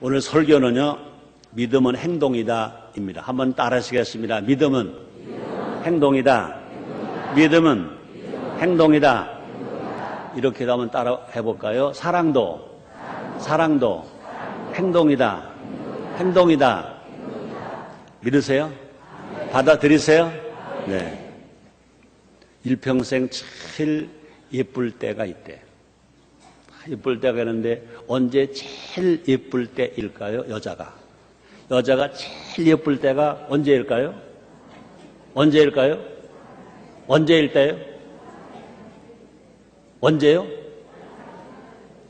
오늘 설교는요, 믿음은 행동이다입니다. 한번 따라하시겠습니다. 믿음은 행동이다. 믿음은 행동이다. 이렇게 한번 따라 해볼까요? 사랑도 행동이다. 행동이다. 믿으세요? 받아들이세요? 네. 일평생 제일 예쁠 때가 있대. 예쁠 때가 있는데 언제 제일 예쁠 때일까요? 여자가 제일 예쁠 때가 언제일까요? 언제일 때요? 언제요?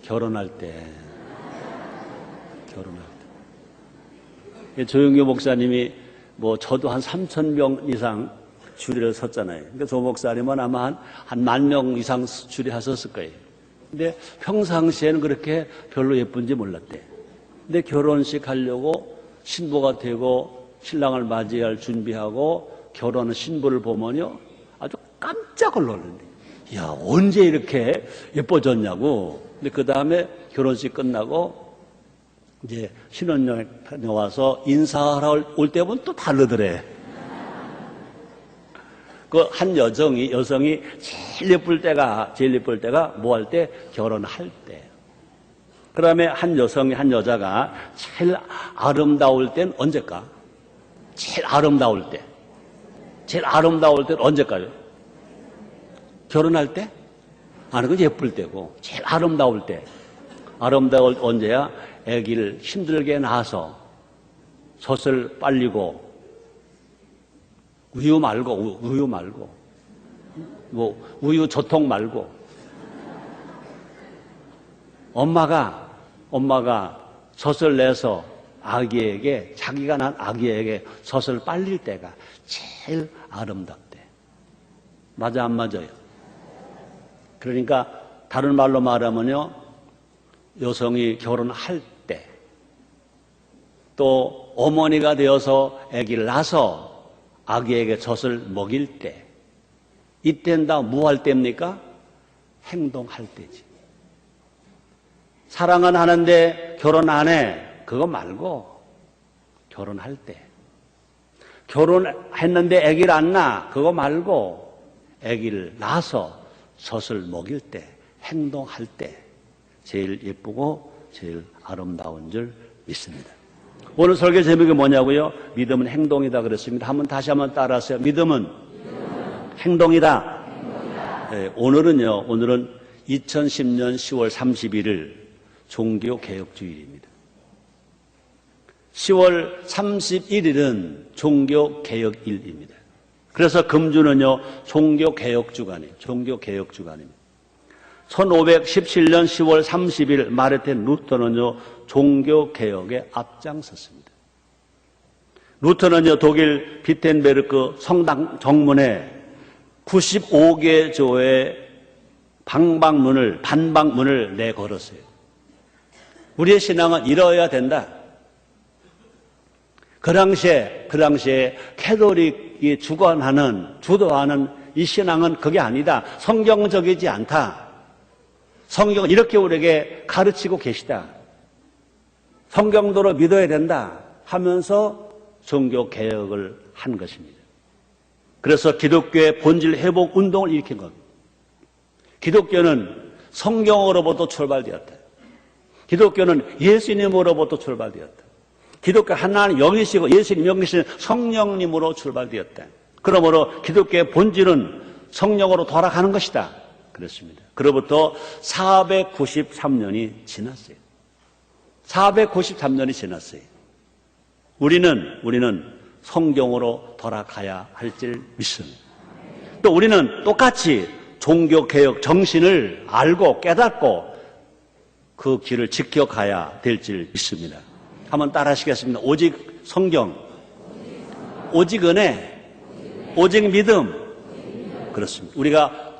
결혼할 때. 조영규 목사님이 저도 한 3,000명 이상 주례를 섰잖아요. 그러니까 조 목사님은 아마 한 10,000명 이상 주례하셨을 거예요. 근데 평상시에는 그렇게 별로 예쁜지 몰랐대. 근데 결혼식 하려고 신부가 되고 신랑을 맞이할 준비하고 결혼한 신부를 보면요, 아주 깜짝을 놀랐는데, 야, 언제 이렇게 예뻐졌냐고. 근데 그 다음에 결혼식 끝나고 이제 신혼여행 와서 인사하러 올 때면 또 다르더래. 그 한 여성이 제일 예쁠 때가 뭐 할 때? 결혼할 때. 그 다음에 한 여자가 제일 아름다울 땐 언제일까? 제일 아름다울 땐 언제일까요? 결혼할 때? 아니, 그 예쁠 때고, 제일 아름다울 때. 아름다울 언제야? 아기를 힘들게 낳아서 젖을 빨리고, 우유 말고, 우유 조통 말고, 엄마가 젖을 내서 자기가 난 아기에게 젖을 빨릴 때가 제일 아름답대. 맞아, 안 맞아요? 그러니까, 다른 말로 말하면요, 여성이 결혼할 때, 또 어머니가 되어서 아기를 낳아서 아기에게 젖을 먹일 때, 이때는 다 뭐 할 때입니까? 행동할 때지. 사랑은 하는데 결혼 안 해. 그거 말고 결혼할 때. 결혼했는데 아기를 안 낳아. 그거 말고 아기를 낳아서 젖을 먹일 때, 행동할 때 제일 예쁘고 제일 아름다운 줄 믿습니다. 오늘 설교 제목이 뭐냐고요? 믿음은 행동이다 그랬습니다. 다시 한번 따라하세요. 믿음은 행동이다. 네, 오늘은 2010년 10월 31일 종교개혁주일입니다. 10월 31일은 종교개혁일입니다. 그래서 금주는요, 종교개혁주간입니다. 1517년 10월 30일 마르틴 루터는요, 종교개혁에 앞장섰습니다. 루터는요, 독일 비텐베르크 성당 정문에 95개 교회의 반박문을 내걸었어요. 우리의 신앙은 이러해야 된다. 그 당시에 캐톨릭이 주도하는 이 신앙은 그게 아니다. 성경적이지 않다. 성경은 이렇게 우리에게 가르치고 계시다. 성경도로 믿어야 된다 하면서 종교개혁을 한 것입니다. 그래서 기독교의 본질 회복 운동을 일으킨 겁니다. 기독교는 성경으로부터 출발되었다. 기독교는 예수님으로부터 출발되었다. 기독교 하나님 영이시고 예수님 영이신 성령님으로 출발되었다. 그러므로 기독교의 본질은 성령으로 돌아가는 것이다. 그렇습니다. 그로부터 493년이 지났어요. 493년이 지났어요. 우리는 성경으로 돌아가야 할 줄 믿습니다. 또 우리는 똑같이 종교개혁 정신을 알고 깨닫고 그 길을 지켜가야 될 줄 믿습니다. 한번 따라 하시겠습니다. 오직 성경, 오직 은혜, 오직 믿음. 그렇습니다. 우리가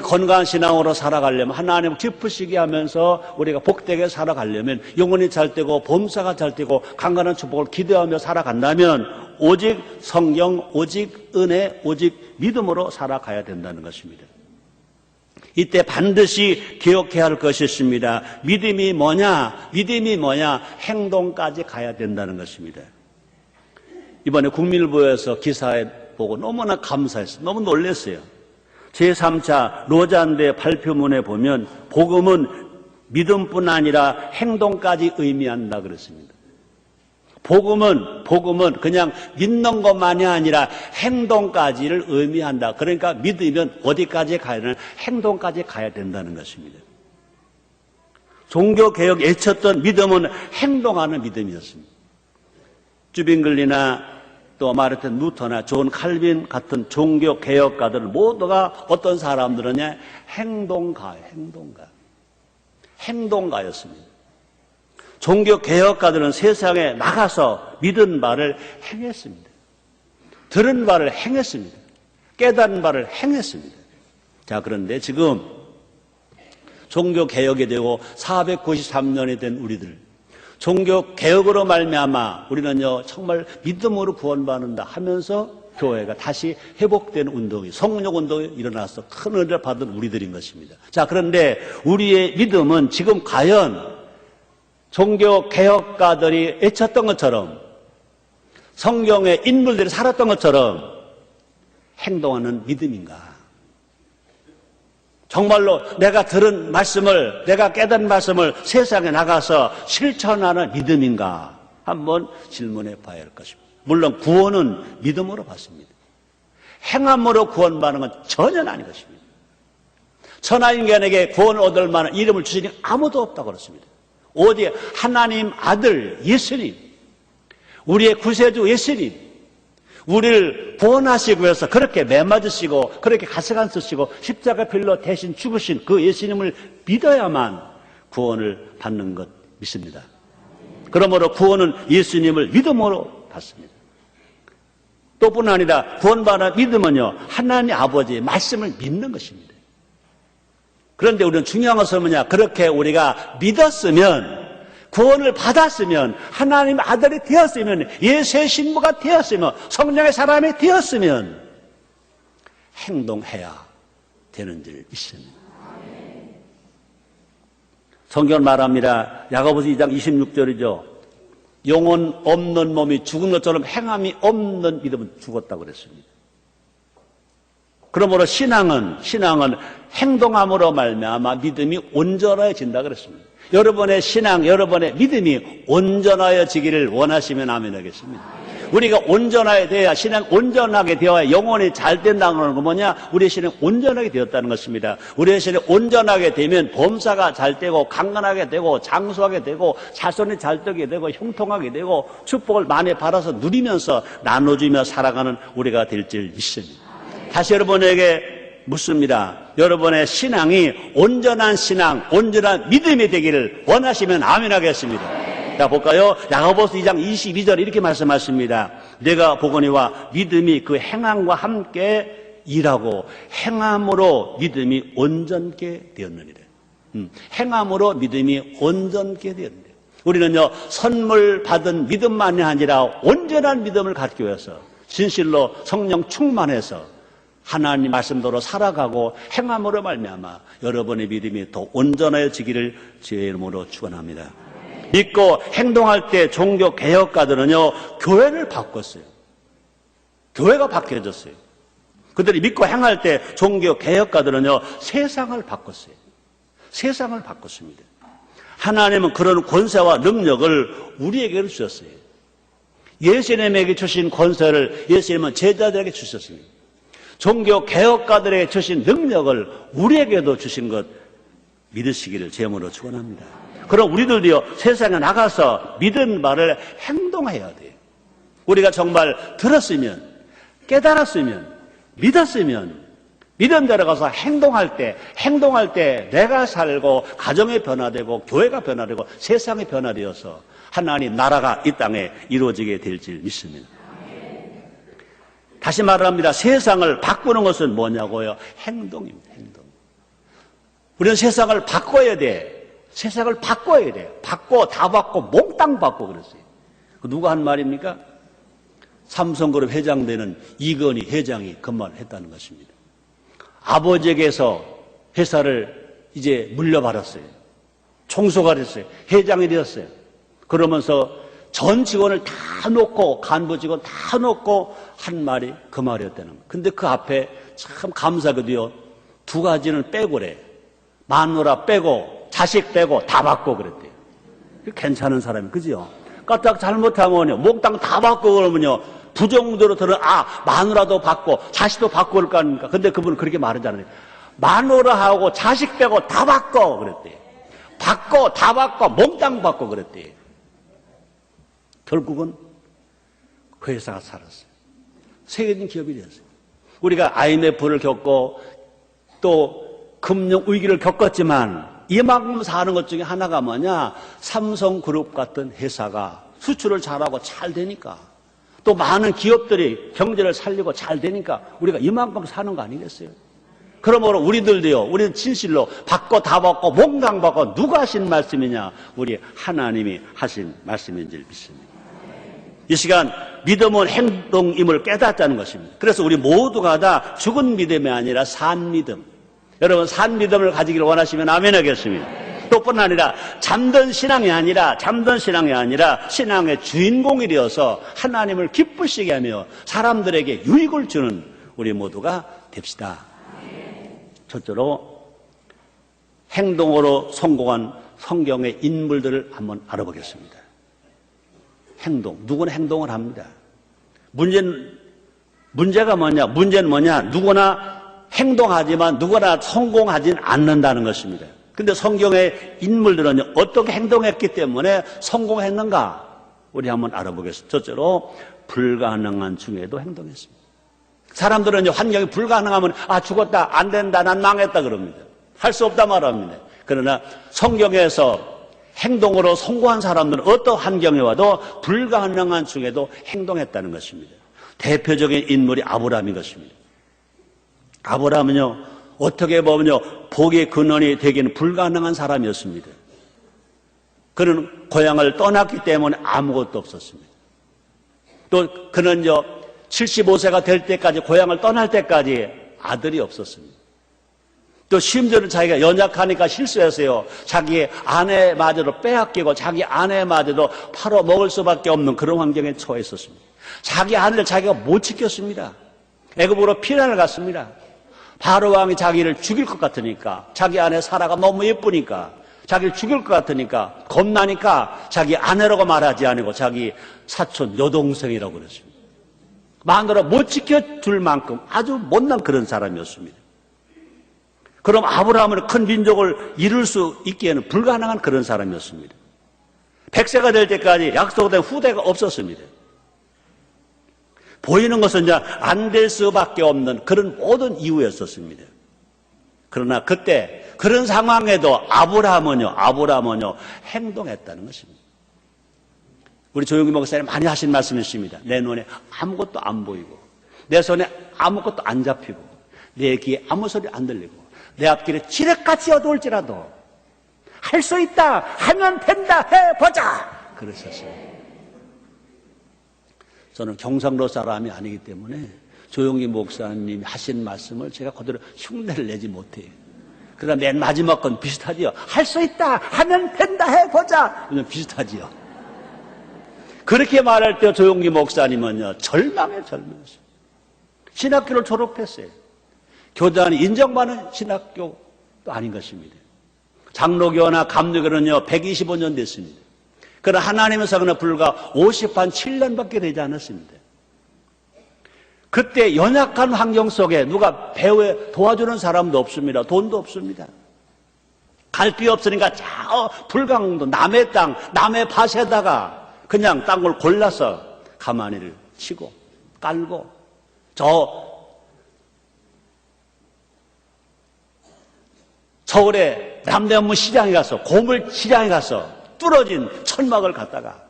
건강한 신앙으로 살아가려면, 하나님 기쁘시게 하면서 우리가 복되게 살아가려면, 영혼이 잘 되고 범사가 잘 되고 강건한 축복을 기대하며 살아간다면 오직 성경, 오직 은혜, 오직 믿음으로 살아가야 된다는 것입니다. 이때 반드시 기억해야 할 것이 있습니다. 믿음이 뭐냐? 믿음이 뭐냐? 행동까지 가야 된다는 것입니다. 이번에 국민일보에서 기사에 보고 너무나 감사했어요. 너무 놀랐어요. 제3차 로잔대 발표문에 보면 복음은 믿음뿐 아니라 행동까지 의미한다 그랬습니다. 복음은 그냥 믿는 것만이 아니라 행동까지를 의미한다. 그러니까 믿으면 어디까지 가야 되나? 행동까지 가야 된다는 것입니다. 종교개혁 애쳤던 믿음은 행동하는 믿음이었습니다. 주빙글리나 또 마르틴 루터나 존 칼빈 같은 종교개혁가들 모두가 어떤 사람들은요? 행동가였습니다. 종교개혁가들은 세상에 나가서 믿은 바를 행했습니다. 들은 바를 행했습니다. 깨달은 바를 행했습니다. 자, 그런데 지금 종교개혁이 되고 493년이 된 우리들, 종교개혁으로 말미암아 우리는요 정말 믿음으로 구원받는다 하면서 교회가 다시 회복되는 운동이, 성령운동이 일어나서 큰 은혜를 받은 우리들인 것입니다. 자, 그런데 우리의 믿음은 지금 과연 종교개혁가들이 외쳤던 것처럼, 성경의 인물들이 살았던 것처럼 행동하는 믿음인가? 정말로 내가 들은 말씀을, 내가 깨달은 말씀을 세상에 나가서 실천하는 믿음인가? 한번 질문해 봐야 할 것입니다. 물론 구원은 믿음으로 받습니다. 행함으로 구원받는 건 전혀 아닌 것입니다. 천하인간에게 구원을 얻을 만한 이름을 주시니 아무도 없다고 그렇습니다. 오직 하나님 아들 예수님, 우리의 구세주 예수님, 우리를 구원하시기 위해서 그렇게 매맞으시고 그렇게 가시관 쓰시고 십자가 빌로 대신 죽으신 그 예수님을 믿어야만 구원을 받는 것 믿습니다. 그러므로 구원은 예수님을 믿음으로 받습니다. 또 뿐 아니라 구원받는 믿음은요 하나님 아버지의 말씀을 믿는 것입니다. 그런데 우리는 중요한 것은 뭐냐? 그렇게 우리가 믿었으면, 구원을 받았으면, 하나님 아들이 되었으면, 예수의 신부가 되었으면, 성령의 사람이 되었으면 행동해야 되는 줄 믿습니다. 성경은 말합니다. 야고보서 2장 26절이죠. 영혼 없는 몸이 죽은 것처럼 행함이 없는 믿음은 죽었다고 그랬습니다. 그러므로 신앙은 행동함으로 말미암아 믿음이 온전해진다 그랬습니다. 여러분의 신앙, 여러분의 믿음이 온전해지기를 원하시면 아멘 하겠습니다. 우리가 온전하게 돼야, 신앙 온전하게 되어야 영혼이 잘 된다는 건 뭐냐? 우리의 신앙이 온전하게 되었다는 것입니다. 우리의 신앙이 온전하게 되면 범사가 잘 되고, 강건하게 되고, 장수하게 되고, 자손이 잘 되게 되고, 형통하게 되고, 축복을 많이 받아서 누리면서 나눠주며 살아가는 우리가 될 줄 믿습니다. 다시 여러분에게 묻습니다. 여러분의 신앙이 온전한 신앙, 온전한 믿음이 되기를 원하시면 아멘 하겠습니다. 자, 볼까요? 야고보서 2장 22절 이렇게 말씀하십니다. 내가 보거니와 믿음이 그 행함과 함께 일하고 행함으로 믿음이 온전케 되었느니라. 행함으로 믿음이 온전케 되었느니라. 우리는요 선물 받은 믿음만이 아니라 온전한 믿음을 갖기 위해서 진실로 성령 충만해서 하나님 말씀대로 살아가고 행함으로 말미암아 여러분의 믿음이 더 온전해지기를 주의 이름으로 축원합니다. 믿고 행동할 때 종교 개혁가들은요 교회를 바꿨어요. 교회가 바뀌어졌어요. 그들이 믿고 행할 때 종교 개혁가들은요 세상을 바꿨어요. 세상을 바꿨습니다. 하나님은 그런 권세와 능력을 우리에게 주셨어요. 예수님에게 주신 권세를 예수님은 제자들에게 주셨습니다. 종교 개혁가들에게 주신 능력을 우리에게도 주신 것 믿으시기를 제물로 축원합니다. 그럼 우리들도요 세상에 나가서 믿은 바를 행동해야 돼요. 우리가 정말 들었으면, 깨달았으면, 믿었으면 믿음대로 가서 행동할 때 내가 살고 가정이 변화되고 교회가 변화되고 세상이 변화되어서 하나님 나라가 이 땅에 이루어지게 될 줄 믿습니다. 다시 말합니다. 세상을 바꾸는 것은 뭐냐고요? 행동입니다. 행동. 우리는 세상을 바꿔야 돼. 세상을 바꿔야 돼요. 다 바꿔 몽땅 바꿔 그랬어요. 누가 한 말입니까? 삼성그룹 회장 되는 이건희 회장이 그 말을 했다는 것입니다. 아버지에게서 회사를 이제 물려받았어요. 총수가 됐어요. 회장이 되었어요. 그러면서 전 직원을 다 놓고, 간부 직원 다 놓고 한 말이 그 말이었다는 거예요. 근데 그 앞에 참 감사하게도요, 두 가지는 빼고래. 마누라 빼고, 자식 빼고, 다 받고 그랬대요. 괜찮은 사람이, 그죠? 까딱 잘못하면요, 몽땅 다 받고 그러면요, 부정대로 들은, 마누라도 받고, 자식도 받고 그럴 거 아닙니까? 근데 그분은 그렇게 말하잖아요. 마누라하고 자식 빼고 다 받고 그랬대요. 받고, 다 받고, 몽땅 받고 그랬대요. 결국은 그 회사가 살았어요. 세계적인 기업이 되었어요. 우리가 IMF를 겪고 또 금융 위기를 겪었지만 이만큼 사는 것 중에 하나가 뭐냐? 삼성그룹 같은 회사가 수출을 잘하고 잘 되니까, 또 많은 기업들이 경제를 살리고 잘 되니까 우리가 이만큼 사는 거 아니겠어요? 그러므로 우리들도요, 우리는 진실로 받고 다 받고 몽땅 받고, 누가 하신 말씀이냐? 우리 하나님이 하신 말씀인 줄 믿습니다. 이 시간 믿음은 행동임을 깨닫자는 것입니다. 그래서 우리 모두가 다 죽은 믿음이 아니라 산 믿음. 여러분, 산 믿음을 가지기를 원하시면 아멘 하겠습니다. 또 뿐 아니라 잠든 신앙이 아니라 신앙의 주인공이 되어서 하나님을 기쁘시게 하며 사람들에게 유익을 주는 우리 모두가 됩시다. 첫째로 행동으로 성공한 성경의 인물들을 한번 알아보겠습니다. 행동. 누구나 행동을 합니다. 문제가 뭐냐? 문제는 뭐냐? 누구나 행동하지만 누구나 성공하진 않는다는 것입니다. 근데 성경의 인물들은 어떻게 행동했기 때문에 성공했는가? 우리 한번 알아보겠습니다. 첫째로 불가능한 중에도 행동했습니다. 사람들은 환경이 불가능하면 죽었다, 안 된다, 난 망했다 그럽니다. 할 수 없다 말합니다. 그러나 성경에서 행동으로 성공한 사람들은 어떤 환경에 와도 불가능한 중에도 행동했다는 것입니다. 대표적인 인물이 아브라함인 것입니다. 아브라함은요, 어떻게 보면요, 복의 근원이 되기는 불가능한 사람이었습니다. 그는 고향을 떠났기 때문에 아무것도 없었습니다. 또 그는요, 75세가 될 때까지, 고향을 떠날 때까지 아들이 없었습니다. 또 심지어는 자기가 연약하니까 실수했어요. 자기 아내마저도 빼앗기고 자기 아내마저도 팔아먹을 수밖에 없는 그런 환경에 처했었습니다. 자기 아내를 자기가 못 지켰습니다. 애굽으로 피난을 갔습니다. 바로 왕이 자기를 죽일 것 같으니까, 자기 아내 사라가 너무 예쁘니까, 자기를 죽일 것 같으니까, 겁나니까 자기 아내라고 말하지 않고 자기 사촌 여동생이라고 그랬습니다. 마누라 못 지켜줄 만큼 아주 못난 그런 사람이었습니다. 그럼 아브라함은 큰 민족을 이룰 수 있기에는 불가능한 그런 사람이었습니다. 100세가 될 때까지 약속된 후대가 없었습니다. 보이는 것은 이제 안 될 수밖에 없는 그런 모든 이유였었습니다. 그러나 그때 그런 상황에도 아브라함은요 행동했다는 것입니다. 우리 조용기 목사님 많이 하신 말씀이 있습니다. 내 눈에 아무것도 안 보이고, 내 손에 아무것도 안 잡히고, 내 귀에 아무 소리 안 들리고, 내 앞길에 지뢰까지 어두울지라도 할 수 있다, 하면 된다, 해보자, 그러셨어요. 저는 경상도 사람이 아니기 때문에 조용기 목사님이 하신 말씀을 제가 그대로 흉내를 내지 못해요. 그러나 맨 마지막 건 비슷하지요. 할 수 있다, 하면 된다, 해보자, 그냥 비슷하지요. 그렇게 말할 때 조용기 목사님은요, 절망했어요. 신학교를 졸업했어요. 교단이 인정받는 신학교도 아닌 것입니다. 장로교나 감리교는요 125년 됐습니다. 그러나 하나님의 사랑은 불과 57년밖에 되지 않았습니다. 그때 연약한 환경 속에 누가 배우에 도와주는 사람도 없습니다. 돈도 없습니다. 갈 데 없으니까 저 불광도 남의 땅, 남의 밭에다가 그냥 땅을 골라서 가마니를 치고 깔고, 서울의 남대문 시장에 가서, 고물 시장에 가서 뚫어진 천막을 갖다가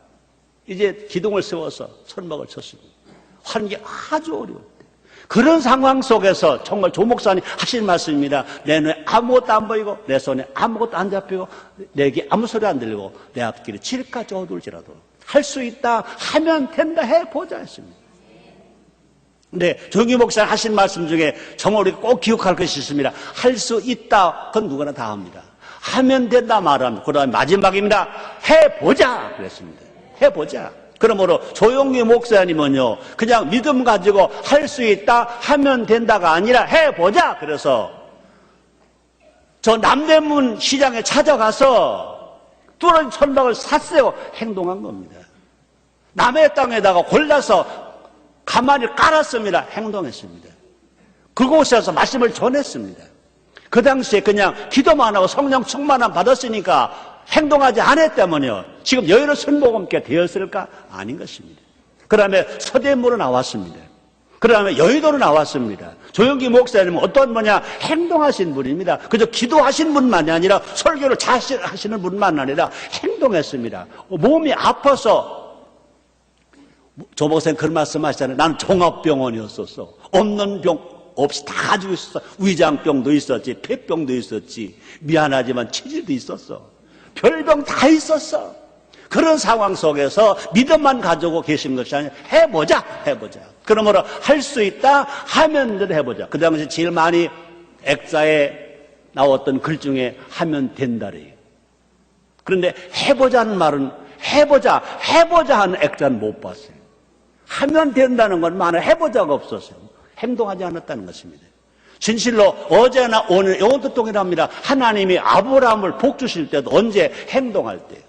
이제 기둥을 세워서 천막을 쳤습니다. 환경이 아주 어려울 때, 그런 상황 속에서 정말 조 목사님 하신 말씀입니다. 내 눈에 아무것도 안 보이고, 내 손에 아무것도 안 잡히고, 내 귀에 아무 소리 안 들리고, 내 앞길에 지뢰까지 어두울지라도 할 수 있다, 하면 된다, 해보자 했습니다. 근데 조영기 목사 하신 말씀 중에 정말 우리 꼭 기억할 것이 있습니다. 할 수 있다. 그건 누구나 다 합니다. 하면 된다 말합니다. 그 다음에 마지막입니다. 해보자. 그랬습니다. 해보자. 그러므로 조영기 목사님은요, 그냥 믿음 가지고 할 수 있다, 하면 된다가 아니라 해보자. 그래서 저 남대문 시장에 찾아가서 뚫은 천막을 샀어요. 행동한 겁니다. 남의 땅에다가 골라서 가만히 깔았습니다. 행동했습니다. 그곳에서 말씀을 전했습니다. 그 당시에 그냥 기도만 하고 성령 충만함 받았으니까 행동하지 않았다면요, 지금 여의도 순복음교회 되었을까? 아닌 것입니다. 그 다음에 서대문으로 나왔습니다. 그 다음에 여의도로 나왔습니다. 조영기 목사님은 어떤 분이냐? 행동하신 분입니다. 그저 기도하신 분만이 아니라 설교를 잘 하시는 분만 아니라 행동했습니다. 몸이 아파서 조 목사님 그런 말씀 하시잖아요. 나는 종합병원이었었어. 없는 병 없이 다 가지고 있었어. 위장병도 있었지, 폐병도 있었지, 미안하지만 치질도 있었어. 별병 다 있었어. 그런 상황 속에서 믿음만 가지고 계신 것이 아니라 해보자. 그러므로 할 수 있다, 하면 된 해보자. 그 당시 제일 많이 액자에 나왔던 글 중에 하면 된다래요. 그런데 해보자는 말은 해보자 하는 액자는 못 봤어요. 하면 된다는 건 많아 해보자가 없었어요. 행동하지 않았다는 것입니다. 진실로 어제나 오늘 영원토록 동일합니다. 하나님이 아브라함을 복 주실 때도 언제? 행동할 때.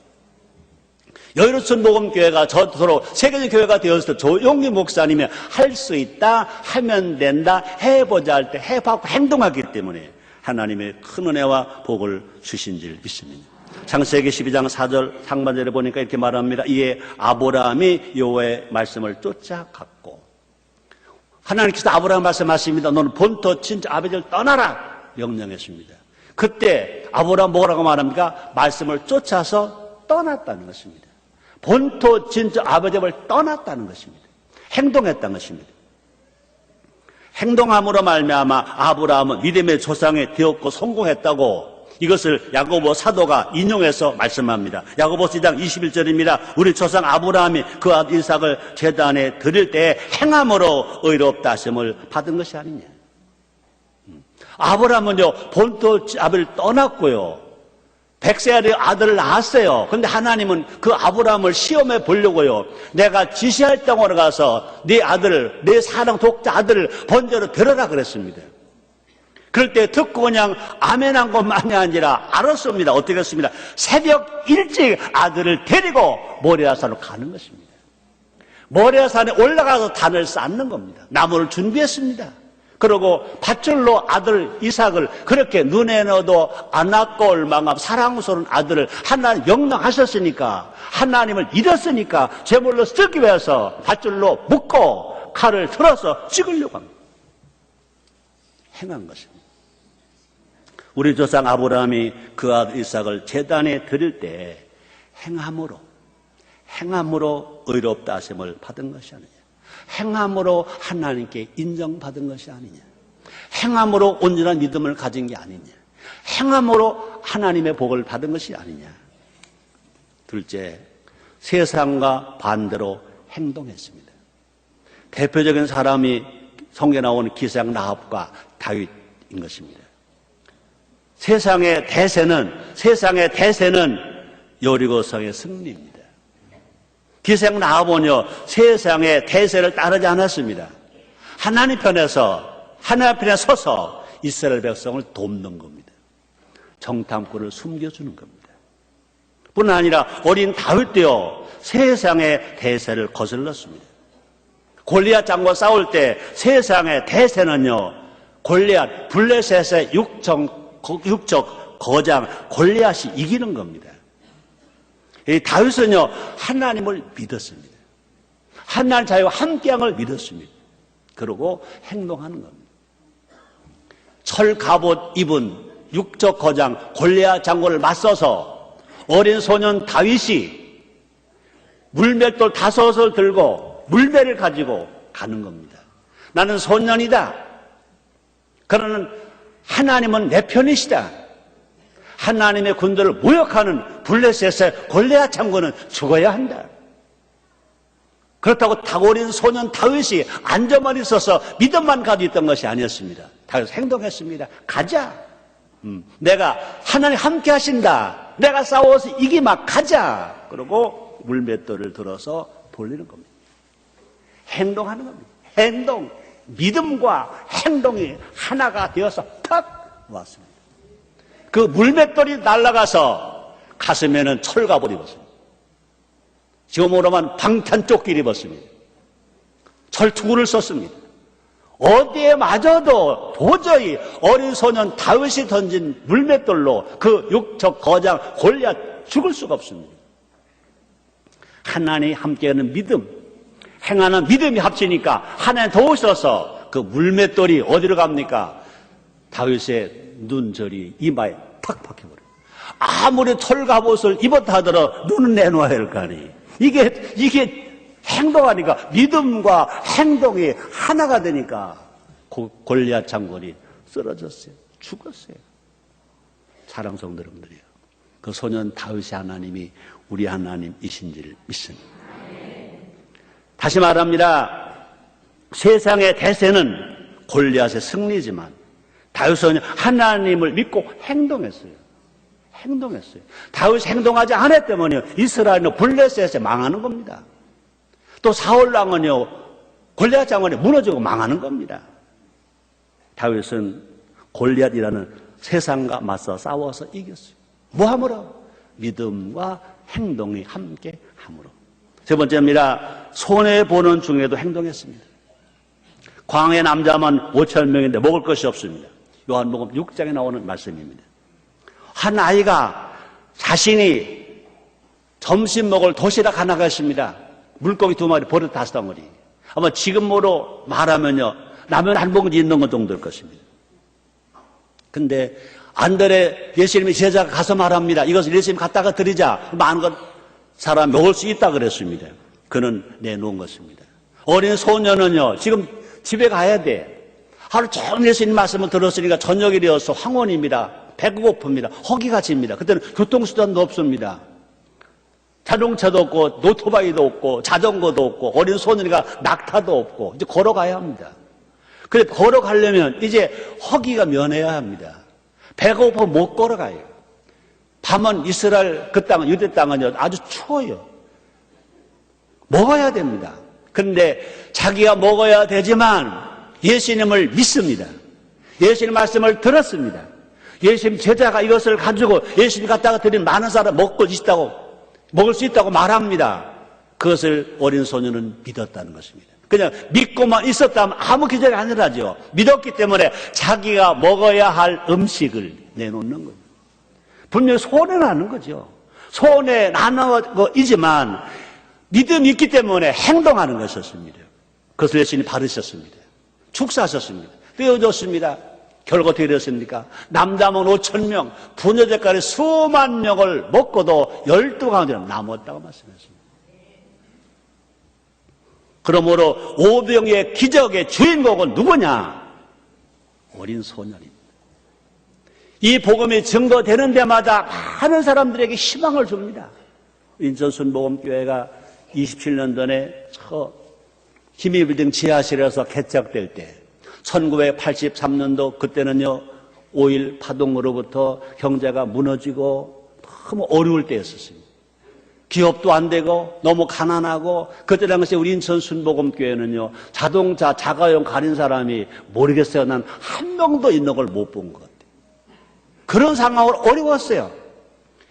여의도 순복음교회가 저토록 세계적 교회가 되었을 때 조영기 목사님이 할 수 있다, 하면 된다, 해보자 할 때 해보고 행동하기 때문에 하나님의 큰 은혜와 복을 주신 줄 믿습니다. 창세기 12장 4절 상반절에 보니까 이렇게 말합니다. 이에 아브라함이 여호와의 말씀을 쫓아갔고, 하나님께서 아브라함 말씀하십니다. 너는 본토 친자 아버지를 떠나라 명령했습니다. 그때 아브라함 뭐라고 말합니까? 말씀을 쫓아서 떠났다는 것입니다. 본토 친자 아버지를 떠났다는 것입니다. 행동했다는 것입니다. 행동함으로 말미암아 아브라함은 믿음의 조상이 되었고 성공했다고, 이것을 야고보 사도가 인용해서 말씀합니다. 야고보서 2장 21절입니다. 우리 조상 아브라함이 그 아들 이삭을 제단에 드릴 때에 행함으로 의롭다 하심을 받은 것이 아니냐. 아브라함은요, 본토 아버지를 떠났고요, 100세의 아들을 낳았어요. 그런데 하나님은 그 아브라함을 시험해 보려고요, 내가 지시할 땅으로 가서 네 아들을, 네 사랑 독자 아들을 번제로 드려라 그랬습니다. 그럴 때 듣고 그냥 아멘한 것만이 아니라 알았습니다. 어떻게 했습니다? 새벽 일찍 아들을 데리고 모리아산으로 가는 것입니다. 모리아산에 올라가서 단을 쌓는 겁니다. 나무를 준비했습니다. 그리고 밧줄로 아들 이삭을 그렇게 눈에 넣어도 안 아까울 만큼 사랑스러운 아들을 하나님 명령하셨으니까, 하나님을 잃었으니까 제물로 쓰기 위해서 밧줄로 묶고 칼을 들어서 찍으려고 합니다. 행한 것입니다. 우리 조상 아브라함이 그 아들 이삭을 제단에 드릴 때 행함으로 의롭다 하심을 받은 것이 아니냐. 행함으로 하나님께 인정받은 것이 아니냐. 행함으로 온전한 믿음을 가진 게 아니냐. 행함으로 하나님의 복을 받은 것이 아니냐. 둘째, 세상과 반대로 행동했습니다. 대표적인 사람이 성경에 나오는 기생 라합과 다윗인 것입니다. 세상의 대세는 여리고성의 승리입니다. 기생 라합은요, 세상의 대세를 따르지 않았습니다. 하나님 편에 서서 이스라엘 백성을 돕는 겁니다. 정탐꾼을 숨겨주는 겁니다. 뿐만 아니라 어린 다윗도요, 세상의 대세를 거슬렀습니다. 골리앗 장과 싸울 때 세상의 대세는요, 골리앗, 블레셋의 육적 거장 골리앗이 이기는 겁니다. 이 다윗은요, 하나님을 믿었습니다. 하나님 자유와 함께함을 믿었습니다. 그리고 행동하는 겁니다. 철 갑옷 입은 육적 거장 골리앗 장군을 맞서서 어린 소년 다윗이 물맷돌 5을 들고 물매를 가지고 가는 겁니다. 나는 소년이다. 그러는 하나님은 내 편이시다. 하나님의 군대를 모욕하는 블레셋의 골리앗 장군은 죽어야 한다. 그렇다고 어린 소년 다윗이 앉아만 있어서 믿음만 가지고 있던 것이 아니었습니다. 다윗 행동했습니다. 가자. 내가 하나님 함께 하신다. 내가 싸워서 이기마 가자. 그러고 물맷돌을 들어서 돌리는 겁니다. 행동하는 겁니다. 행동. 믿음과 행동이 하나가 되어서 탁 왔습니다. 그 물맷돌이 날아가서 가슴에는 철갑을 입었습니다. 지금으로만 방탄조끼를 입었습니다. 철투구를 썼습니다. 어디에 맞아도 도저히 어린 소년 다윗이 던진 물맷돌로 그 육적 거장 골리앗 죽을 수가 없습니다. 하나님이 함께하는 믿음, 행하는 믿음이 합치니까 하나님 도우셔서 그 물맷돌이 어디로 갑니까? 다윗의 눈절이 이마에 탁 박혀버려요. 아무리 털갑옷을 입었다 하더라도 눈은 내놓아야 할 거 아니에요. 이게 행동하니까 믿음과 행동이 하나가 되니까 골리앗 장군이 쓰러졌어요. 죽었어요. 사랑스러운 여러분들이요. 그 소년 다윗의 하나님이 우리 하나님이신지를 믿습니다. 다시 말합니다. 세상의 대세는 골리앗의 승리지만 다윗은 하나님을 믿고 행동했어요. 다윗이 행동하지 않았다면요 이스라엘은 블레셋에 망하는 겁니다. 또 사울 왕은요 골리앗 장군이 무너지고 망하는 겁니다. 다윗은 골리앗이라는 세상과 맞서 싸워서 이겼어요. 뭐하므로? 믿음과 행동이 함께 함으로. 세 번째입니다. 손해보는 중에도 행동했습니다. 광야의 남자만 5,000명인데 먹을 것이 없습니다. 요한복음 6장에 나오는 말씀입니다. 한 아이가 자신이 점심 먹을 도시락 하나가 있습니다. 물고기 2마리, 버릇 5덩어리. 아마 지금으로 말하면요 라면 한 봉지 있는 것 정도일 것입니다. 근데 안드레 예수님의 제자가 가서 말합니다. 이것을 예수님 갖다가 드리자. 많은 것 사람 먹을 수 있다 그랬습니다. 그는 내놓은 것입니다. 어린 소년은요 지금 집에 가야 돼. 하루 종일 예수님 말씀을 들었으니까 저녁이 되어서 황혼입니다. 배가 고픕니다. 허기가 집니다. 그때는 교통수단도 없습니다. 자동차도 없고 노토바이도 없고 자전거도 없고 어린 소년이가 낙타도 없고 이제 걸어가야 합니다. 그래 걸어가려면 이제 허기가 면해야 합니다. 배가 고파 못 걸어가요. 밤은 이스라엘 그 땅은 유대 땅은요 아주 추워요. 먹어야 됩니다. 그런데 자기가 먹어야 되지만 예수님을 믿습니다. 예수님 말씀을 들었습니다. 예수님 제자가 이것을 가지고 예수님 갖다가 드린 많은 사람 먹을 수 있다고 말합니다. 그것을 어린 소년은 믿었다는 것입니다. 그냥 믿고만 있었다면 아무 기적이 아니라죠. 믿었기 때문에 자기가 먹어야 할 음식을 내놓는 겁니다. 분명히 손해나는 거죠. 손해나는 거이지만 믿음이 있기 때문에 행동하는 것이었습니다. 그것을 예수님이 바르셨습니다. 축사하셨습니다. 떼어줬습니다. 결과 어떻게 되었습니까? 남자만 5,000명, 부녀제까지 수만 명을 먹고도 12가운데는 남았다고 말씀했습니다. 그러므로 오병의 기적의 주인공은 누구냐? 어린 소년입니다. 이 복음이 증거되는 데마다 많은 사람들에게 희망을 줍니다. 인천 순복음교회가 27년 전에 힘의빌딩 지하실에서 개척될 때 1983년도 그때는요 5.1 파동으로부터 경제가 무너지고 너무 어려울 때였었습니다. 기업도 안 되고 너무 가난하고 그때 당시에 우리 인천 순복음교회는요 자동차 자가용 가진 사람이 모르겠어요. 난 한 명도 있는 걸 못 본 것 같아요. 그런 상황으로 어려웠어요.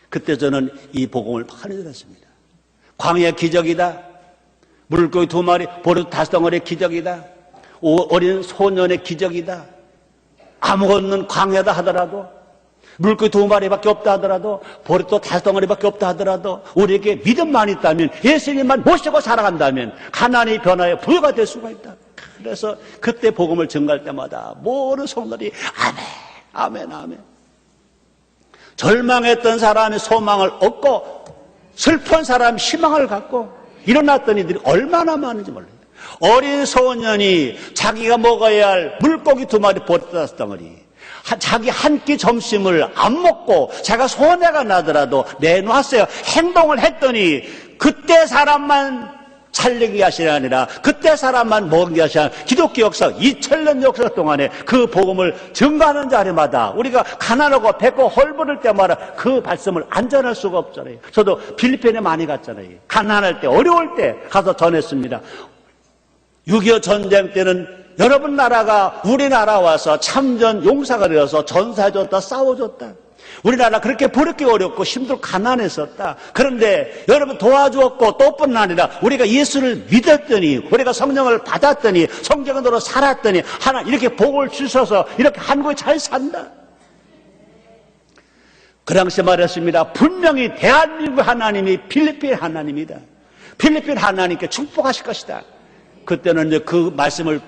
그때 저는 이 복음을 많이 들었습니다. 광야의 기적이다. 물고기 2마리, 버릇 5덩어리의 기적이다. 어린 소년의 기적이다. 아무것도 없는 광야다 하더라도 물고기 2마리밖에 없다 하더라도 버릇도 5덩어리밖에 없다 하더라도 우리에게 믿음만 있다면 예수님만 모시고 살아간다면 가난이 변화에 부여가 될 수가 있다. 그래서 그때 복음을 전가할 때마다 모든 성도들이 아멘, 아멘, 아멘. 절망했던 사람이 소망을 얻고 슬픈 사람이 희망을 갖고 일어났던 이들이 얼마나 많은지 몰라요. 어린 소년이 자기가 먹어야 할 물고기 2마리 버릇 5덩어리 자기 한 끼 점심을 안 먹고 자기가 손해가 나더라도 내놓았어요. 행동을 했더니 그때 사람만 살리기 위하시 아니라 그때 사람만 먹은 게 아니라 기독교 역사 2000년 역사 동안에 그 복음을 증거하는 자리마다 우리가 가난하고 뱉고 헐벗을 때마다 그 말씀을 안 전할 수가 없잖아요. 저도 필리핀에 많이 갔잖아요. 가난할 때 어려울 때 가서 전했습니다. 6.25 전쟁 때는 여러분 나라가 우리나라 와서 참전 용사가 되어서 전사해줬다, 싸워줬다. 우리나라 그렇게 버릇기 어렵고 힘들고 가난했었다. 그런데 여러분 도와주었고 또뿐 아니라 우리가 예수를 믿었더니 우리가 성령을 받았더니 성경으로 살았더니 하나 이렇게 복을 주셔서 이렇게 한국에 잘 산다. 그 당시 말했습니다. 분명히 대한민국 하나님이 필리핀 하나님이다. 필리핀 하나님께 축복하실 것이다. 그때는 이제 그 말씀을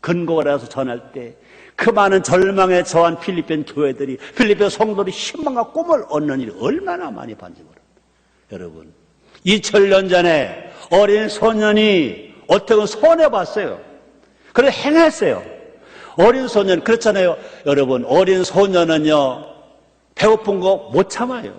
근거로 해서 전할 때 그 많은 절망에 처한 필리핀 교회들이, 필리핀 성도들이 희망과 꿈을 얻는 일이 얼마나 많이 반지 모릅니다. 여러분, 2000년 전에 어린 소년이 어떻게 보면 손해봤어요. 그래서 행했어요. 어린 소년, 그렇잖아요. 여러분, 어린 소년은요, 배고픈 거 못 참아요.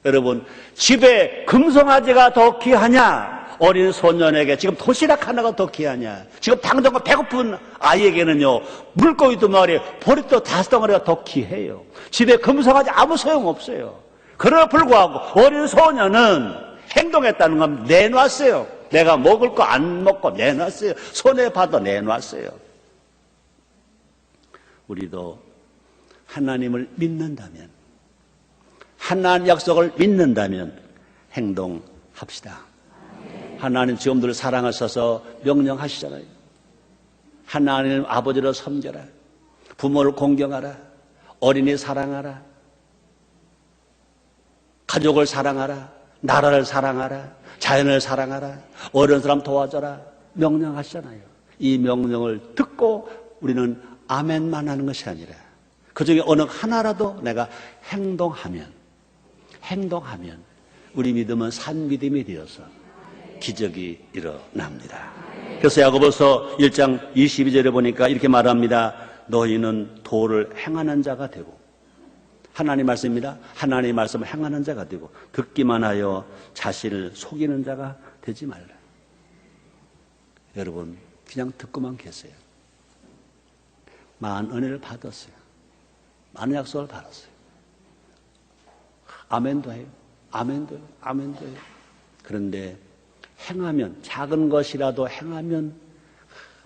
여러분, 집에 금송아지가 더 귀하냐? 어린 소년에게 지금 도시락 하나가 더 귀하냐? 지금 당장과 배고픈 아이에게는요, 물고기 2마리, 보리떡 5덩어리가 더 귀해요. 집에 금송아지 아무 소용없어요. 그러나 불구하고 어린 소년은 행동했다는 건 내놨어요. 내가 먹을 거 안 먹고 내놨어요. 손해봐도 내놨어요. 우리도 하나님을 믿는다면, 하나님 약속을 믿는다면 행동합시다. 하나님 지금들 사랑하셔서 명령하시잖아요. 하나님 아버지를 섬겨라. 부모를 공경하라. 어린이 사랑하라. 가족을 사랑하라. 나라를 사랑하라. 자연을 사랑하라. 어려운 사람 도와줘라. 명령하시잖아요. 이 명령을 듣고 우리는 아멘만 하는 것이 아니라 그 중에 어느 하나라도 내가 행동하면 우리 믿음은 산 믿음이 되어서 기적이 일어납니다. 그래서 야고보서 1장 22절에 보니까 이렇게 말합니다. 너희는 도를 행하는 자가 되고, 하나님 말씀입니다. 하나님의 말씀을 행하는 자가 되고 듣기만 하여 자신을 속이는 자가 되지 말라. 여러분, 그냥 듣고만 계세요. 많은 은혜를 받았어요. 많은 약속을 받았어요. 아멘도 해요. 아멘도 해요. 그런데 행하면, 작은 것이라도 행하면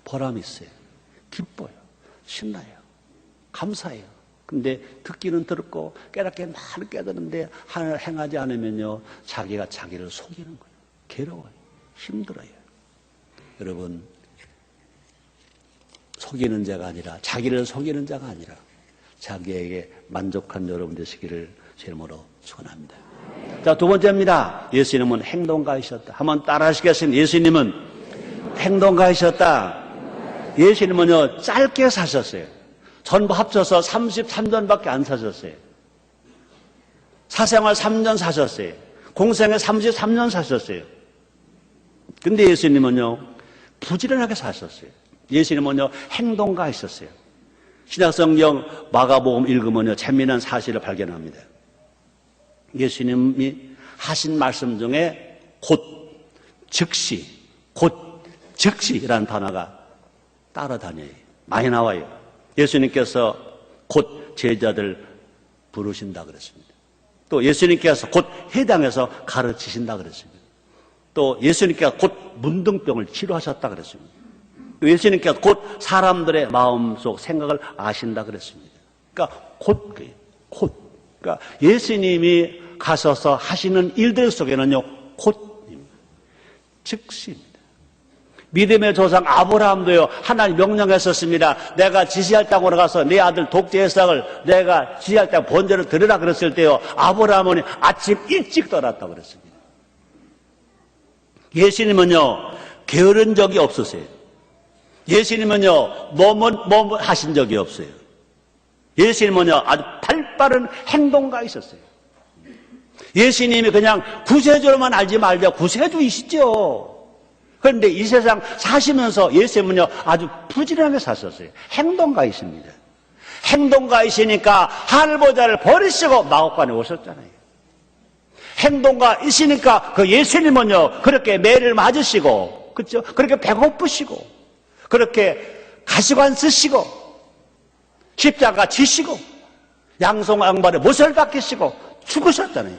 보람이 있어요. 기뻐요. 신나요. 감사해요. 근데 듣기는 들었고 깨닫게 많이 깨닫는데 하나를 행하지 않으면요, 자기가 자기를 속이는 거예요. 괴로워요. 힘들어요. 여러분, 속이는 자가 아니라, 자기를 속이는 자가 아니라 자기에게 만족한 여러분 되시기를 제일모로 축원합니다. 자, 두 번째입니다. 예수님은 행동가이셨다. 한번 따라 하시겠습니다. 예수님은 행동가이셨다. 예수님은요, 짧게 사셨어요. 전부 합쳐서 33년밖에 안 사셨어요. 사생활 3년 사셨어요. 공생애 33년 사셨어요. 근데 예수님은요, 부지런하게 사셨어요. 예수님은요, 행동가이셨어요. 신약성경 마가복음 읽으면요, 재미난 사실을 발견합니다. 예수님이 하신 말씀 중에 즉시라는 단어가 따라다녀요. 많이 나와요. 예수님께서 곧 제자들 부르신다 그랬습니다. 또 예수님께서 곧 회당에서 가르치신다 그랬습니다. 또 예수님께서 곧 문둥병을 치료하셨다 그랬습니다. 또 예수님께서 곧 사람들의 마음속 생각을 아신다 그랬습니다. 그러니까 그러니까 예수님이 가셔서 하시는 일들 속에는요, 곧입니다. 즉시입니다. 믿음의 조상 아브라함도요, 하나님 명령했었습니다. 내가 지시할 땅으로 가서 내 아들 독재 이삭을 내가 지시할 땅 번제를 드리라 그랬을 때요, 아브라함은 아침 일찍 떠났다고 그랬습니다. 예수님은요, 게으른 적이 없으세요. 예수님은요, 뭐뭐 하신 적이 없어요. 예수님은요, 아주 발빠른 행동가이셨어요. 예수님이 그냥 구세주로만 알지 말자. 구세주이시죠. 그런데 이 세상 사시면서 예수님은요, 아주 부지런하게 사셨어요. 행동가이십니다. 행동가이시니까 하늘보좌를 버리시고 마곡간에 오셨잖아요. 행동가이시니까 그 예수님은요, 그렇게 매를 맞으시고, 그렇죠? 그렇게 배고프시고, 그렇게 가시관 쓰시고, 십자가 지시고, 양송 양발에 못을 박히시고, 죽으셨잖아요.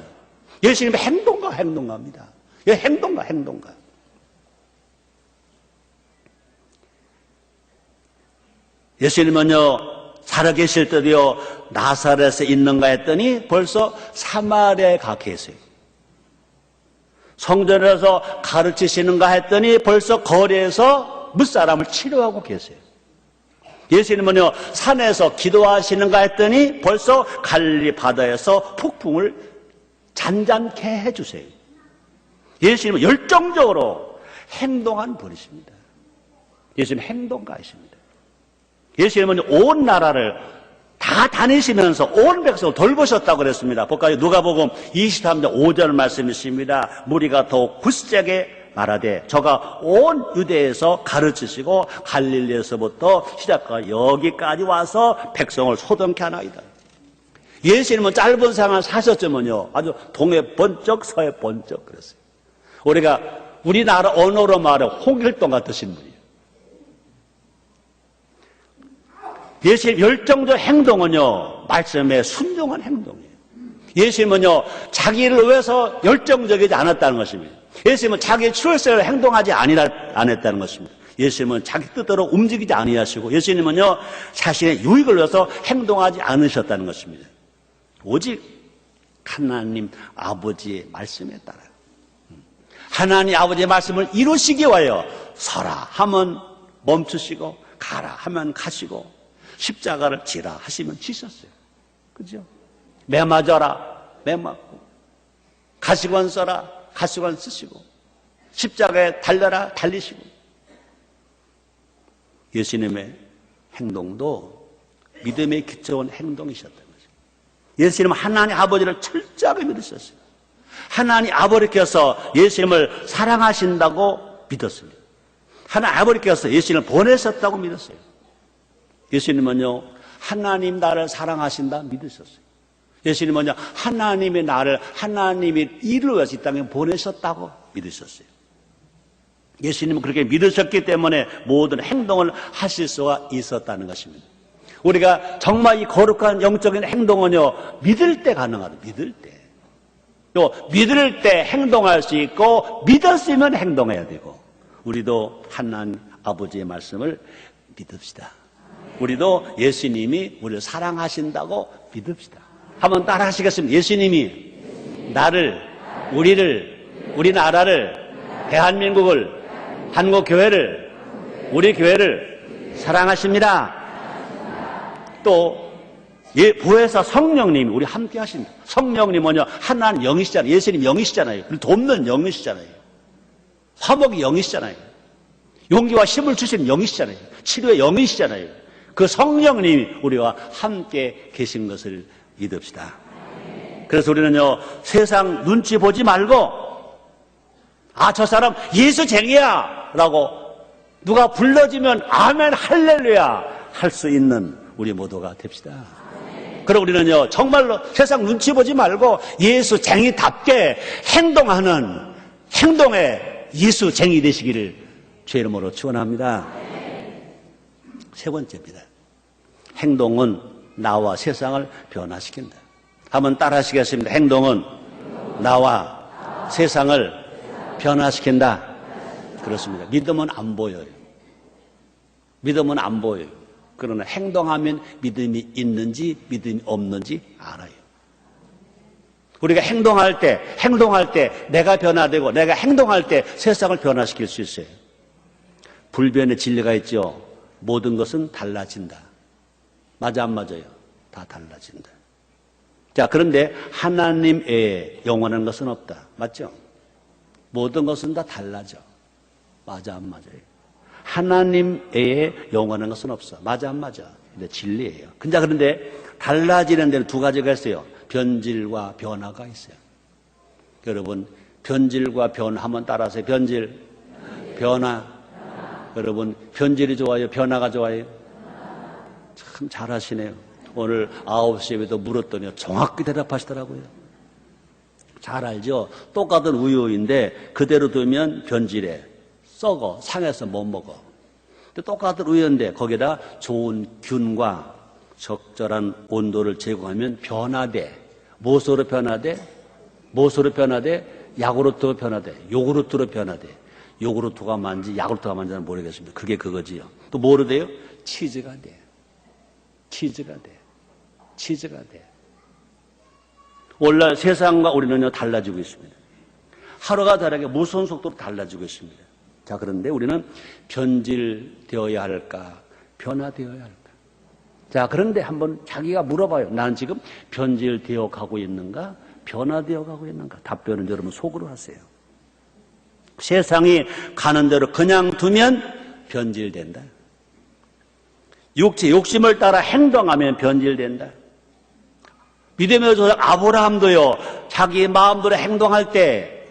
예수님은 행동가입니다. 예, 행동가. 예수님은요, 살아계실 때도요, 나사렛에 있는가 했더니 벌써 사마리아에 가 계세요. 성전에서 가르치시는가 했더니 벌써 거리에서 무사람을 치료하고 계세요. 예수님은요, 산에서 기도하시는가 했더니 벌써 갈릴리 바다에서 폭풍을 잔잔케 해주세요. 예수님은 열정적으로 행동한 분이십니다. 예수님은 행동가이십니다. 예수님은 온 나라를 다 다니시면서 온 백성을 돌보셨다고 그랬습니다. 복가지 누가복음 23장 5절 말씀이십니다. 무리가 더욱 굳세게 말하되 저가 온 유대에서 가르치시고 갈릴리에서부터 시작과 여기까지 와서 백성을 소동케 하나이다. 예수님은 짧은 생활 사셨지만요, 아주 동해 번쩍 서해 번쩍 그랬어요. 우리가 우리나라 언어로 말해 홍길동 같으신 분이에요. 예수님 열정적 행동은요, 말씀에 순종한 행동이에요. 예수님은요, 자기를 위해서 열정적이지 않았다는 것입니다. 예수님은 자기의 출세를 행동하지 않았다는 것입니다. 예수님은 자기 뜻대로 움직이지 아니하시고, 예수님은요, 자신의 유익을 위해서 행동하지 않으셨다는 것입니다. 오직 하나님 아버지의 말씀에 따라요. 하나님 아버지의 말씀을 이루시기 위하여 서라 하면 멈추시고, 가라 하면 가시고, 십자가를 지라 하시면 지셨어요. 그죠? 매 맞아라, 매 맞고, 가시관 써라, 가시관 쓰시고, 십자가에 달려라, 달리시고. 예수님의 행동도 믿음에 기초한 행동이셨다는 거죠. 예수님은 하나님 아버지를 철저하게 믿으셨어요. 하나님 아버지께서 예수님을 사랑하신다고 믿었습니다. 하나님 아버지께서 예수님을 보내셨다고 믿었어요. 예수님은요, 하나님 나를 사랑하신다 믿으셨어요. 예수님은요, 하나님의 나를 하나님의 일을 위해서 이 땅에 보내셨다고 믿으셨어요. 예수님은 그렇게 믿으셨기 때문에 모든 행동을 하실 수가 있었다는 것입니다. 우리가 정말 이 거룩한 영적인 행동은요, 믿을 때 가능하다. 믿을 때. 또 믿을 때 행동할 수 있고, 믿었으면 행동해야 되고, 우리도 하나님 아버지의 말씀을 믿읍시다. 우리도 예수님이 우리를 사랑하신다고 믿읍시다. 한번 따라 하시겠습니다. 예수님이 나를, 우리를, 우리나라를, 대한민국을, 한국교회를, 우리 교회를 사랑하십니다. 또 보혜사 성령님이 우리 함께 하십니다. 성령님은요, 하나님 영이시잖아요. 예수님 영이시잖아요. 돕는 영이시잖아요. 화목이 영이시잖아요. 용기와 힘을 주시는 영이시잖아요. 치료의 영이시잖아요. 그 성령님이 우리와 함께 계신 것을 믿읍시다. 그래서 우리는요, 세상 눈치 보지 말고, 아, 저 사람 예수쟁이야 라고 누가 불러주면 아멘 할렐루야 할 수 있는 우리 모두가 됩시다. 그럼 우리는요, 정말로 세상 눈치 보지 말고 예수쟁이답게 행동하는 행동의 예수쟁이 되시기를 주의 이름으로 축원합니다. 세 번째입니다. 행동은 나와 세상을 변화시킨다. 한번 따라 하시겠습니다. 행동은 나와 세상을 변화시킨다. 그렇습니다. 믿음은 안 보여요. 믿음은 안 보여요. 그러나 행동하면 믿음이 있는지 믿음이 없는지 알아요. 우리가 행동할 때 내가 변화되고 내가 행동할 때 세상을 변화시킬 수 있어요. 불변의 진리가 있죠. 모든 것은 달라진다. 맞아 안 맞아요? 다 달라진다. 자, 그런데 하나님 외에 영원한 것은 없다. 맞죠? 모든 것은 다 달라져. 맞아 안 맞아요? 하나님 외에 영원한 것은 없어. 맞아 안 맞아? 근데 진리예요. 그런데 달라지는 데는 두 가지가 있어요. 변질과 변화가 있어요. 여러분, 변질과 변화하면 따라서 변질, 변화. 여러분, 변질이 좋아요? 변화가 좋아요? 참 잘하시네요. 오늘 9시 예배도 물었더니 정확히 대답하시더라고요. 잘 알죠? 똑같은 우유인데 그대로 두면 변질해. 썩어. 상해서 못 먹어. 근데 똑같은 우유인데 거기다 좋은 균과 적절한 온도를 제공하면 변화돼. 무엇으로 변화돼? 무엇으로 변화돼? 야구르트로 변화돼. 요구르트로 변화돼. 요구르트가 뭔지 야구르트가 뭔지는 모르겠습니다. 그게 그거지요. 또 뭐로 돼요? 치즈가 돼. 치즈가 돼. 치즈가 돼. 원래 세상과 우리는요 달라지고 있습니다. 하루가 다르게 무서운 속도로 달라지고 있습니다. 자, 그런데 우리는 변질되어야 할까? 변화되어야 할까? 자, 그런데 한번 자기가 물어봐요. 나는 지금 변질되어 가고 있는가? 변화되어 가고 있는가? 답변은 여러분 속으로 하세요. 세상이 가는 대로 그냥 두면 변질된다. 육체, 욕심을 따라 행동하면 변질된다. 믿음의 조상 아브라함도요, 자기 마음대로 행동할 때,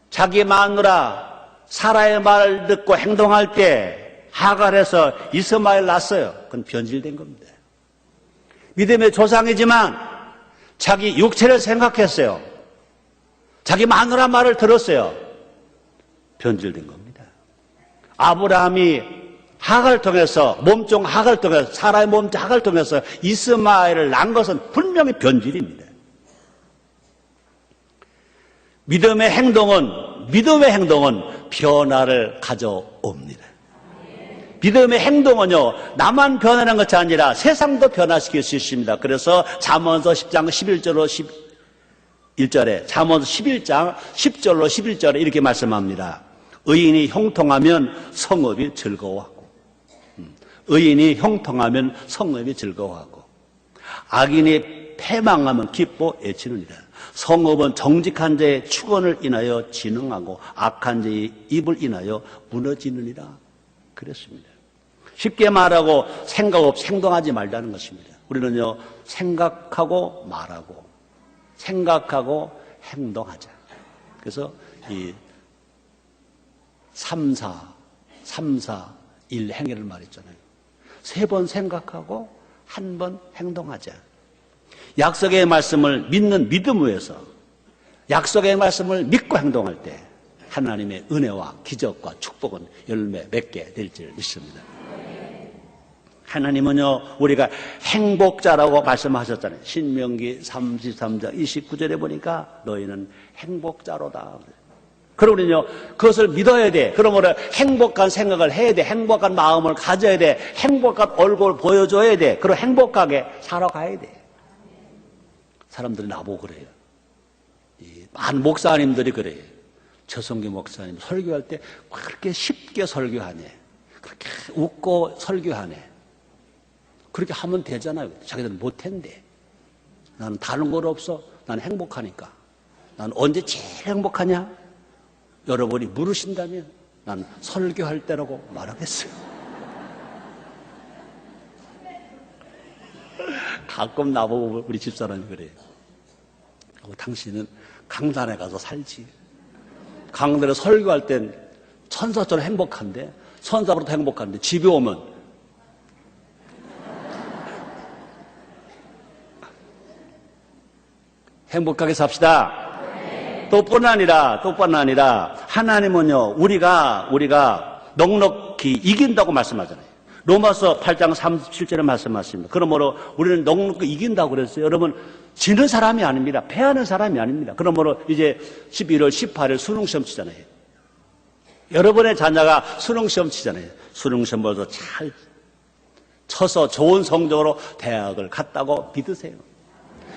자기 마누라 사라의 말을 듣고 행동할 때, 하갈에서 이스마엘 낳았어요. 그건 변질된 겁니다. 믿음의 조상이지만, 자기 육체를 생각했어요. 자기 마누라 말을 들었어요. 변질된 겁니다. 아브라함이 하갈을 통해서, 몸종 하갈을 통해서, 사라의 몸종 하갈을 통해서 이스마엘을 낳은 것은 분명히 변질입니다. 믿음의 행동은 변화를 가져옵니다. 믿음의 행동은요, 나만 변하는 것이 아니라 세상도 변화시킬 수 있습니다. 그래서 잠언서 10장 11절로 11절에, 잠언서 11장 10절로 11절에 이렇게 말씀합니다. 의인이 형통하면 성읍이 즐거워하고, 의인이 형통하면 성읍이 즐거워하고, 악인이 패망하면 기뻐 애치느니라. 성읍은 정직한 자의 축원을 인하여 진흥하고 악한 자의 입을 인하여 무너지느니라. 그랬습니다. 쉽게 말하고 생각 없이 행동하지 말자는 것입니다. 우리는요, 생각하고 말하고, 생각하고 행동하자. 그래서 이 3, 4, 1 행위를 말했잖아요. 3번 생각하고 1번 행동하자. 약속의 말씀을 믿는 믿음 위에서 약속의 말씀을 믿고 행동할 때 하나님의 은혜와 기적과 축복은 열매 맺게 될 줄 믿습니다. 하나님은요, 우리가 행복자라고 말씀하셨잖아요. 신명기 33장 29절에 보니까 너희는 행복자로다. 그럼 우리는요, 그것을 믿어야 돼. 그러므로 행복한 생각을 해야 돼. 행복한 마음을 가져야 돼. 행복한 얼굴을 보여줘야 돼. 그리고 행복하게 살아가야 돼. 사람들이 나보고 그래요. 많은 목사님들이 그래요. 최성규 목사님 설교할 때 그렇게 쉽게 설교하네. 그렇게 웃고 설교하네. 그렇게 하면 되잖아요. 자기들은 못한대. 나는 다른 건 없어. 나는 행복하니까. 나는 언제 제일 행복하냐? 여러분이 물으신다면 난 설교할 때라고 말하겠어요. 가끔 나보고 우리 집사람이 그래요. 당신은 강단에 가서 살지. 강단에 설교할 땐 천사처럼 행복한데, 천사보다 행복한데 집에 오면 행복하게 삽시다. 또뿐 아니라 하나님은요, 우리가 넉넉히 이긴다고 말씀하잖아요. 로마서 8장 37절에 말씀하십니다. 그러므로 우리는 넉넉히 이긴다고 그랬어요. 여러분, 지는 사람이 아닙니다. 패하는 사람이 아닙니다. 그러므로 이제 11월 18일 수능시험 치잖아요. 여러분의 자녀가 수능시험 치잖아요. 수능시험을 잘 쳐서 좋은 성적으로 대학을 갔다고 믿으세요.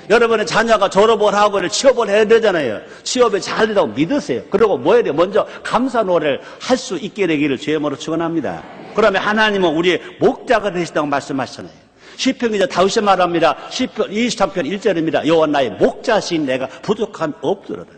여러분의 자녀가 졸업을 하고 취업을 해야 되잖아요. 취업이 잘 된다고 믿으세요. 그리고 뭐 해야 돼요? 먼저 감사 노래를 할 수 있게 되기를 주의 이름으로 축원합니다. 그러면 하나님은 우리의 목자가 되시다고 말씀하시잖아요. 시편 기자 다윗이 말합니다. 시편 23편 1절입니다. 여호와 나의 목자신 내가 부족함이 없도로다.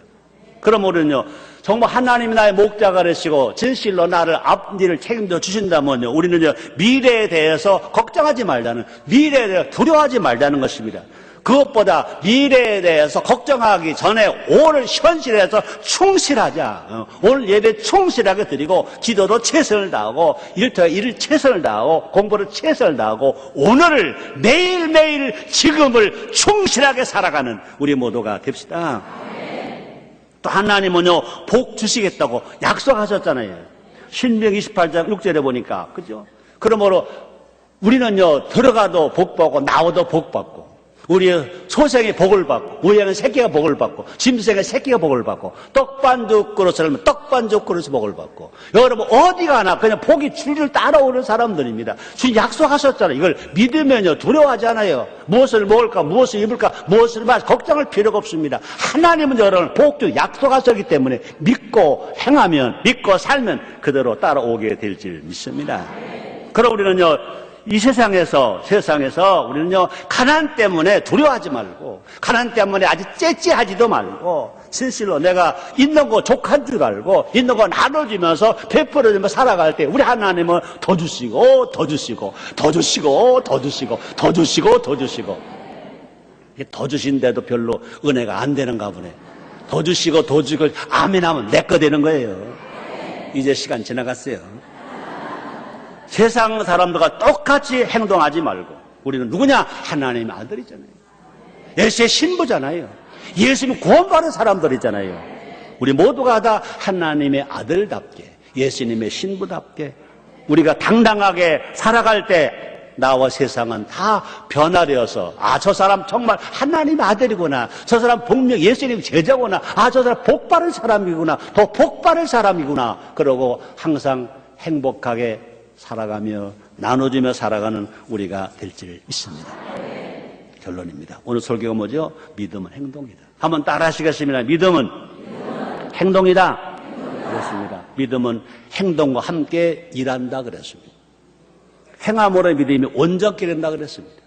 그럼 우리는요, 정말 하나님이 나의 목자가 되시고 진실로 나를 앞뒤를 책임져 주신다면요, 우리는요, 미래에 대해서 걱정하지 말자는, 미래에 대해서 두려워하지 말자는 것입니다. 그것보다 미래에 대해서 걱정하기 전에 오늘 현실에서 충실하자. 오늘 예배 충실하게 드리고, 기도도 최선을 다하고, 일을 최선을 다하고, 공부를 최선을 다하고, 오늘을 매일매일 지금을 충실하게 살아가는 우리 모두가 됩시다. 또 하나님은요, 복 주시겠다고 약속하셨잖아요. 신명 28장 6절에 보니까, 그죠? 그러므로 우리는요, 들어가도 복 받고, 나오도 복 받고, 우리의 소생의 복을 받고, 우리의 새끼가 복을 받고, 짐승의 새끼가 복을 받고, 떡반죽 그릇을 하면 떡반죽 그릇이 복을 받고, 여러분 어디 가나 그냥 복이 줄을 따라오는 사람들입니다. 주님 약속하셨잖아요. 이걸 믿으면요, 두려워하지 않아요. 무엇을 먹을까, 무엇을 입을까, 무엇을 마실까, 걱정할 필요가 없습니다. 하나님은 여러분 복도 약속하셨기 때문에 믿고 행하면, 믿고 살면 그대로 따라오게 될 줄 믿습니다. 그럼 우리는요, 이 세상에서 우리는요, 가난 때문에 두려워하지 말고, 가난 때문에 아주 째째하지도 말고, 진실로 내가 있는 거 족한 줄 알고, 있는 거 나눠주면서 베풀어주면서 살아갈 때, 우리 하나님은 더 주시고, 더 주시고, 더 주시고, 더 주시고, 더 주시고, 더 주시고. 더 주신데도 별로 은혜가 안 되는가 보네. 더 주시고, 더 주시고, 아멘 하면 내 거 되는 거예요. 이제 시간 지나갔어요. 세상 사람들과 똑같이 행동하지 말고, 우리는 누구냐? 하나님의 아들이잖아요. 예수의 신부잖아요. 예수님 구원받은 사람들이잖아요. 우리 모두가 다 하나님의 아들답게, 예수님의 신부답게, 우리가 당당하게 살아갈 때 나와 세상은 다 변화되어서, 아, 저 사람 정말 하나님의 아들이구나, 저 사람 분명 예수님 제자구나, 아, 저 사람 복받은 사람이구나, 더 복받은 사람이구나, 그러고 항상 행복하게 살아가며 나눠주며 살아가는 우리가 될 줄 믿습니다. 결론입니다. 오늘 설교가 뭐죠? 믿음은 행동이다. 한번 따라 하시겠습니다. 믿음은 행동이다. 그렇습니다. 믿음은 행동과 함께 일한다 그랬습니다. 행함으로 믿음이 온전케 된다 그랬습니다.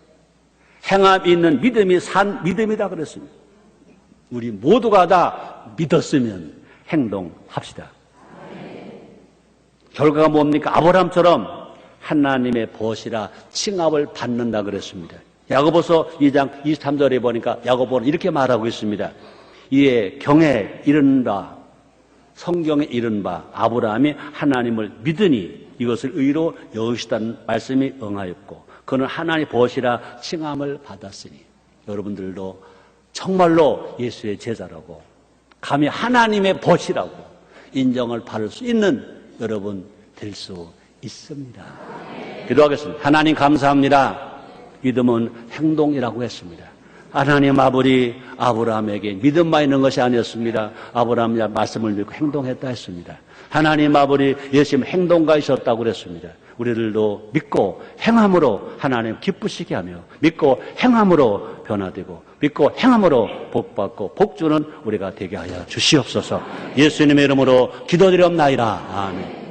행함이 있는 믿음이 산 믿음이다 그랬습니다. 우리 모두가 다 믿었으면 행동합시다. 결과가 뭡니까? 아브라함처럼 하나님의 벗이라 칭함을 받는다 그랬습니다. 야고보서 2장 23절에 보니까 야고보는 이렇게 말하고 있습니다. 이에 경에 이른 바, 성경에 이른 바 아브라함이 하나님을 믿으니 이것을 의로 여기시다는 말씀이 응하였고, 그는 하나님의 벗이라 칭함을 받았으니, 여러분들도 정말로 예수의 제자라고, 감히 하나님의 벗이라고 인정을 받을 수 있는 여러분 될 수 있습니다. 기도하겠습니다. 하나님 감사합니다. 믿음은 행동이라고 했습니다. 하나님 아버지, 아브라함에게 믿음만 있는 것이 아니었습니다. 아브라함이 말씀을 믿고 행동했다 했습니다. 하나님 아버지, 예수님 행동가이셨다고 그랬습니다. 우리들도 믿고 행함으로 하나님 기쁘시게 하며, 믿고 행함으로 변화되고, 믿고 행함으로 복받고 복주는 우리가 되게 하여 주시옵소서. 예수님의 이름으로 기도드리옵나이다. 아멘.